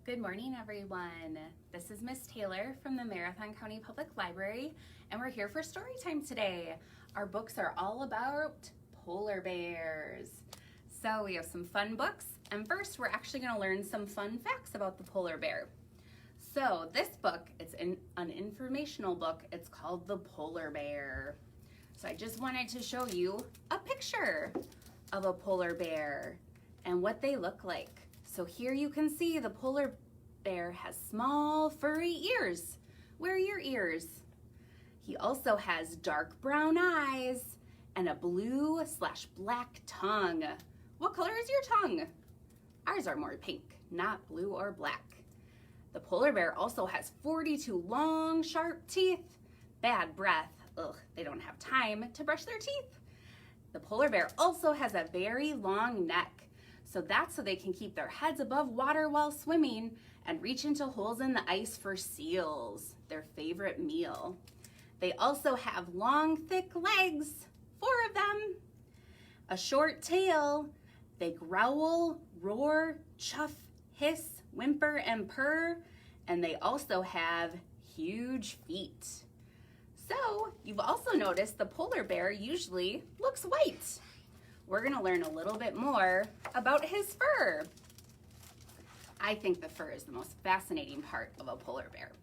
Good morning, everyone. This is Miss Taylor from the Marathon County Public Library, and we're here for story time today. Our books are all about polar bears. So we have some fun books, and first we're actually going to learn some fun facts about the polar bear. So this book, it's an informational book. It's called The Polar Bear. So I just wanted to show you a picture of a polar bear and what they look like. So here you can see the polar bear has small furry ears. Where are your ears? He also has dark brown eyes and a blue/black tongue. What color is your tongue? Ours are more pink, not blue or black. The polar bear also has 42 long, sharp teeth. Bad breath. Ugh, they don't have time to brush their teeth. The polar bear also has a very long neck. So that's so they can keep their heads above water while swimming and reach into holes in the ice for seals, their favorite meal. They also have long, thick legs, 4 of them, a short tail. They growl, roar, chuff, hiss, whimper, and purr, and they also have huge feet. So you've also noticed the polar bear usually looks white. We're going to learn a little bit more about his fur. I think the fur is the most fascinating part of a polar bear.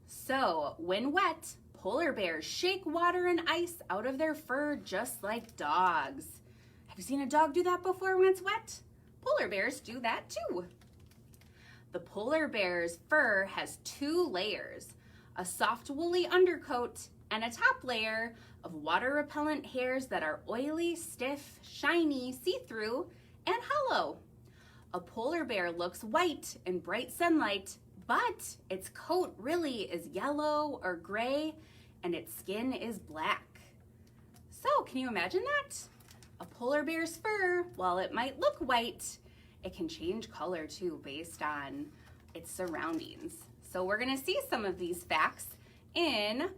So, when wet, polar bears shake water and ice out of their fur just like dogs. Have you seen a dog do that before when it's wet? Polar bears do that too. The polar bear's fur has 2 layers, a soft woolly undercoat and a top layer of water-repellent hairs that are oily, stiff, shiny, see-through, and hollow. A polar bear looks white in bright sunlight, but its coat really is yellow or gray, and its skin is black. So, can you imagine that? A polar bear's fur, while it might look white, it can change color too based on its surroundings. So we're gonna see some of these facts in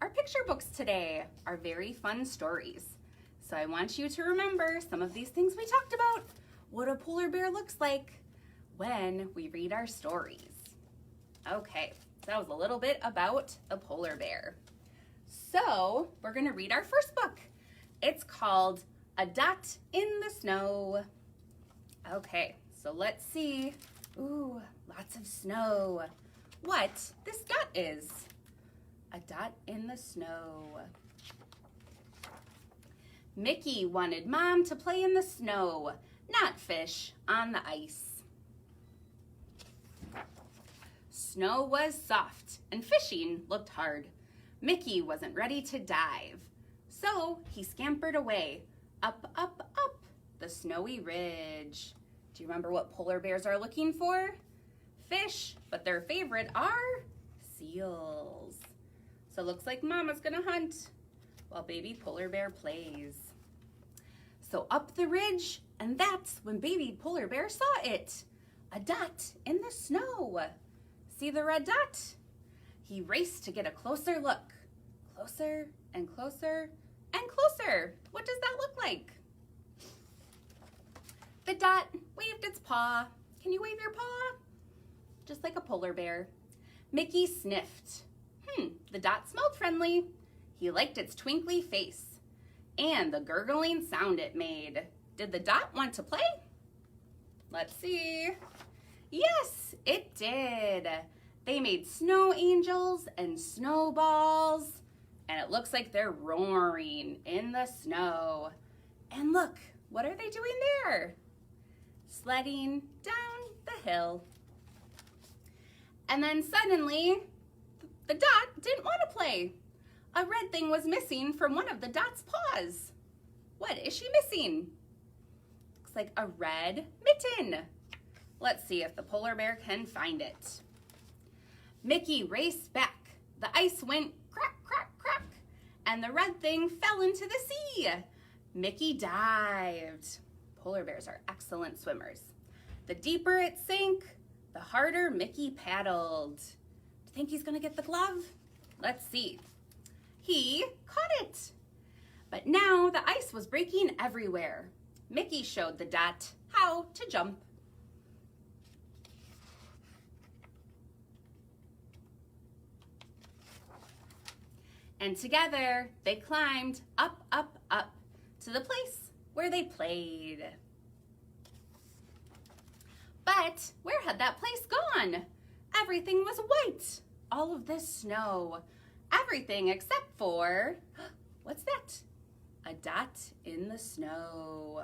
our picture books today, are very fun stories. So I want you to remember some of these things we talked about, what a polar bear looks like when we read our stories. Okay, so that was a little bit about a polar bear. So we're gonna read our first book. It's called A Dot in the Snow. Okay, so let's see. Ooh, lots of snow. What this dot is. A dot in the snow. Mickey wanted Mom to play in the snow, not fish on the ice. Snow was soft and fishing looked hard. Mickey wasn't ready to dive, so he scampered away, up, up, up the snowy ridge. Do you remember what polar bears are looking for? Fish, but their favorite are seals. So it looks like Mama's gonna hunt while baby polar bear plays. So up the ridge, and that's when baby polar bear saw it. A dot in the snow. See the red dot? He raced to get a closer look. Closer and closer and closer. What does that look like? The dot waved its paw. Can you wave your paw? Just like a polar bear. Mickey sniffed. The dot smelled friendly. He liked its twinkly face and the gurgling sound it made. Did the dot want to play? Let's see. Yes, it did. They made snow angels and snowballs, and it looks like they're roaring in the snow. And look, what are they doing there? Sledding down the hill. And then suddenly, the dot didn't want to play. A red thing was missing from one of the dot's paws. What is she missing? Looks like a red mitten. Let's see if the polar bear can find it. Mickey raced back. The ice went crack, crack, crack, and the red thing fell into the sea. Mickey dived. Polar bears are excellent swimmers. The deeper it sank, the harder Mickey paddled. Think he's gonna get the glove? Let's see. He caught it. But now the ice was breaking everywhere. Mickey showed the dot how to jump. And together they climbed up, up, up to the place where they played. But where had that place gone? Everything was white. All of this snow. Everything except for, what's that? A dot in the snow.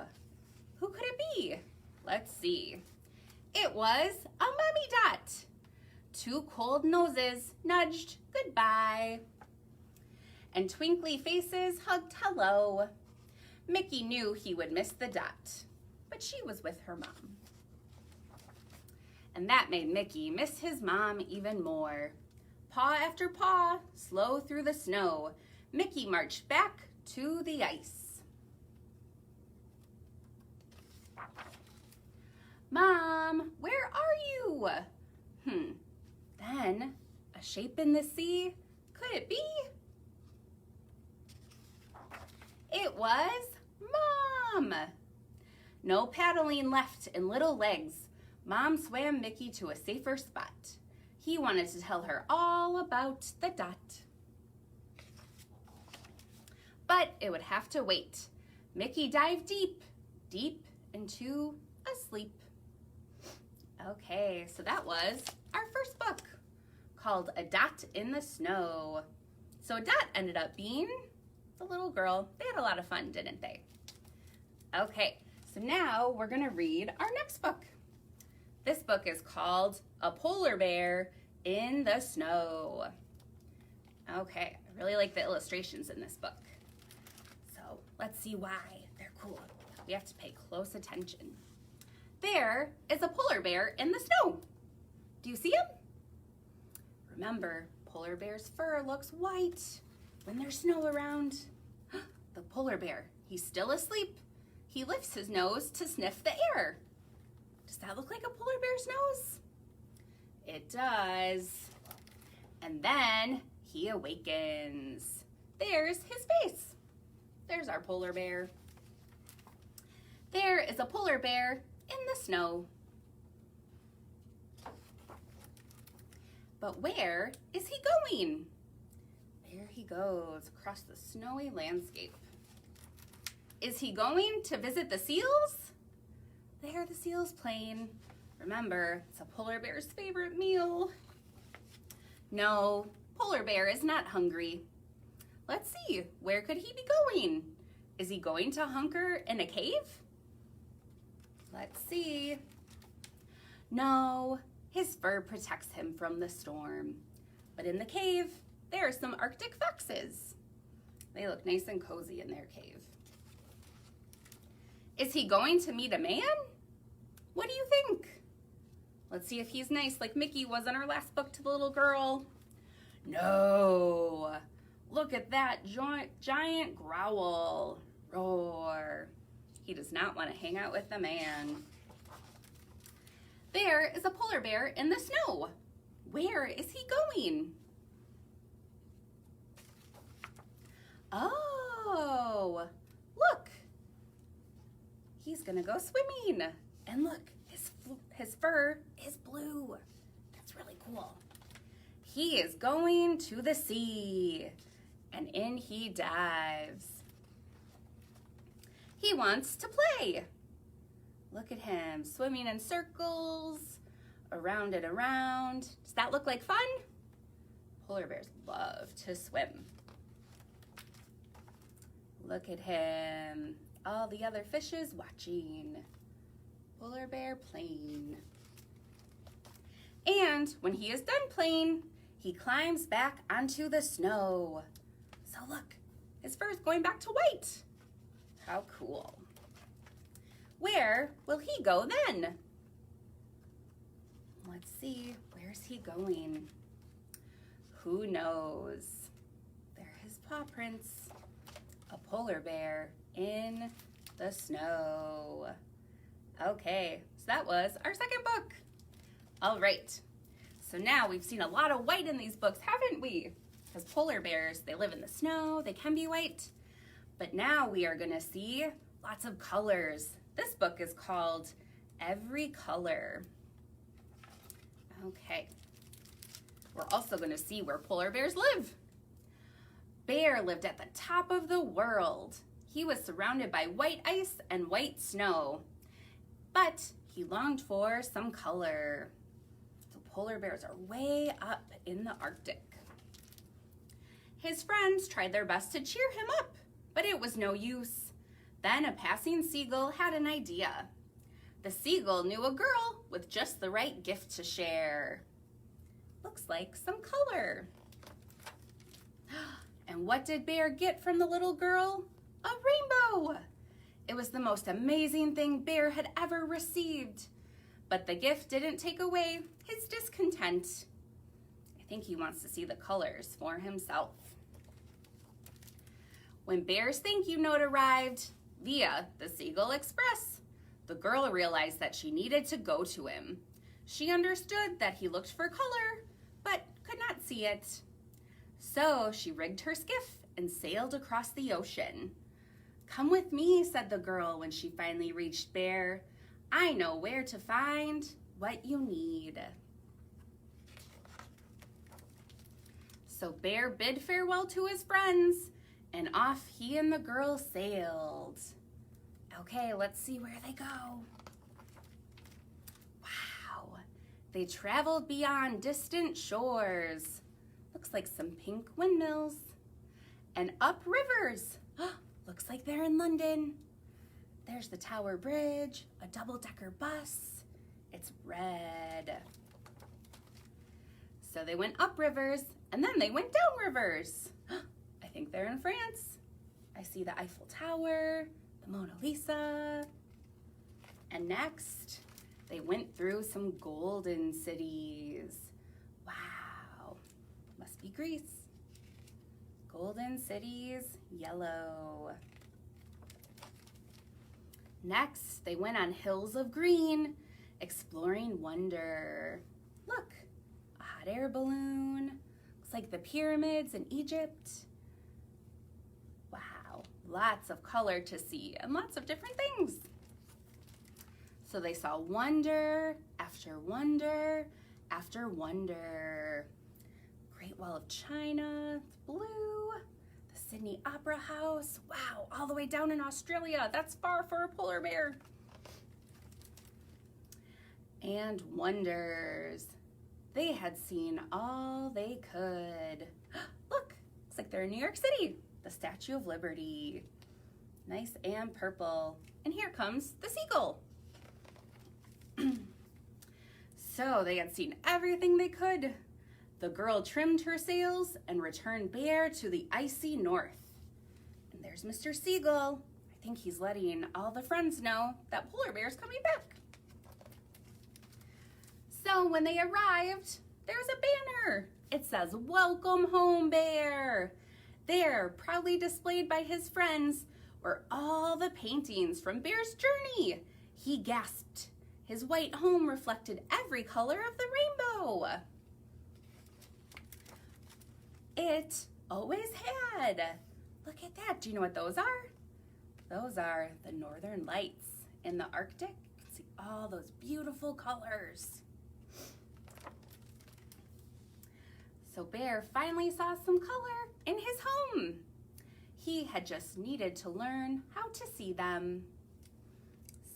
Who could it be? Let's see. It was a mummy dot. Two cold noses nudged goodbye. And twinkly faces hugged hello. Mickey knew he would miss the dot, but she was with her mom. And that made Mickey miss his mom even more. Paw after paw, slow through the snow, Mickey marched back to the ice. Mom, where are you? Then, a shape in the sea, could it be? It was Mom! No paddling left in little legs. Mom swam Mickey to a safer spot. He wanted to tell her all about the dot. But it would have to wait. Mickey dived deep, deep into a sleep. Okay, so that was our first book called A Dot in the Snow. So Dot ended up being the little girl. They had a lot of fun, didn't they? Okay, so now we're gonna read our next book. This book is called A Polar Bear in the Snow. Okay, I really like the illustrations in this book. So let's see why they're cool. We have to pay close attention. There is a polar bear in the snow. Do you see him? Remember, polar bear's fur looks white when there's snow around. The polar bear, he's still asleep. He lifts his nose to sniff the air. Does that look like a polar bear's nose? It does. And then he awakens. There's his face. There's our polar bear. There is a polar bear in the snow. But where is he going? There he goes across the snowy landscape. Is he going to visit the seals? There the seals playing. Remember, it's a polar bear's favorite meal. No, polar bear is not hungry. Let's see, where could he be going? Is he going to hunker in a cave? Let's see. No, his fur protects him from the storm. But in the cave, there are some Arctic foxes. They look nice and cozy in their cave. Is he going to meet a man? What do you think? Let's see if he's nice like Mickey was in our last book to the little girl. No. Look at that giant growl. Roar. He does not want to hang out with the man. There is a polar bear in the snow. Where is he going? Oh, look. He's gonna go swimming. And look, his fur is blue. That's really cool. He is going to the sea. And in he dives. He wants to play. Look at him swimming in circles, around and around. Does that look like fun? Polar bears love to swim. Look at him. All the other fishes watching. Polar bear playing. And when he is done playing, he climbs back onto the snow. So look, his fur is going back to white. How cool. Where will he go then? Let's see, where's he going? Who knows? There are his paw prints. A polar bear in the snow. Okay, so that was our second book. All right, so now we've seen a lot of white in these books, haven't we? Because polar bears, they live in the snow, they can be white. But now we are gonna see lots of colors. This book is called Every Color. Okay, we're also gonna see where polar bears live. Bear lived at the top of the world. He was surrounded by white ice and white snow, but he longed for some color. So polar bears are way up in the Arctic. His friends tried their best to cheer him up, but it was no use. Then a passing seagull had an idea. The seagull knew a girl with just the right gift to share. Looks like some color. And what did Bear get from the little girl? A rainbow! It was the most amazing thing Bear had ever received. But the gift didn't take away his discontent. I think he wants to see the colors for himself. When Bear's thank you note arrived via the Seagull Express, the girl realized that she needed to go to him. She understood that he looked for color, but could not see it. So she rigged her skiff and sailed across the ocean. "Come with me," said the girl when she finally reached Bear. "I know where to find what you need." So Bear bid farewell to his friends, and off he and the girl sailed. Okay, let's see where they go. Wow, they traveled beyond distant shores. Looks like some pink windmills. And up rivers. Looks like they're in London. There's the Tower Bridge, a double-decker bus. It's red. So they went up rivers, and then they went down rivers. I think they're in France. I see the Eiffel Tower, the Mona Lisa. And next, they went through some golden cities. Wow, must be Greece. Golden cities, yellow. Next, they went on hills of green, exploring wonder. Look, a hot air balloon. Looks like the pyramids in Egypt. Wow, lots of color to see and lots of different things. So they saw wonder after wonder after wonder. Great Wall of China, it's blue. The Sydney Opera House, wow, all the way down in Australia. That's far for a polar bear. And wonders. They had seen all they could. Look, looks like they're in New York City. The Statue of Liberty. Nice and purple. And here comes the seagull. So they had seen everything they could. The girl trimmed her sails and returned Bear to the icy north. And there's Mr. Seagull. I think he's letting all the friends know that polar bear's coming back. So when they arrived, there's a banner. It says, "Welcome home, Bear." There, proudly displayed by his friends, were all the paintings from Bear's journey. He gasped. His white home reflected every color of the rainbow. It always had. Look at that. Do you know what those are? Those are the northern lights in the Arctic. You can see all those beautiful colors. So Bear finally saw some color in his home. He had just needed to learn how to see them.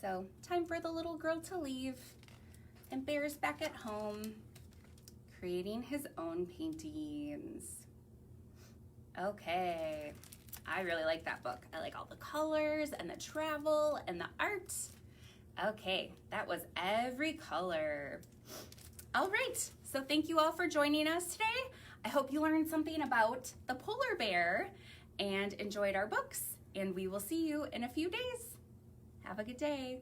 So time for the little girl to leave, and Bear's back at home creating his own paintings. Okay, I really like that book. I like all the colors and the travel and the art. Okay, that was every color. All right, so thank you all for joining us today. I hope you learned something about the polar bear and enjoyed our books, and we will see you in a few days. Have a good day.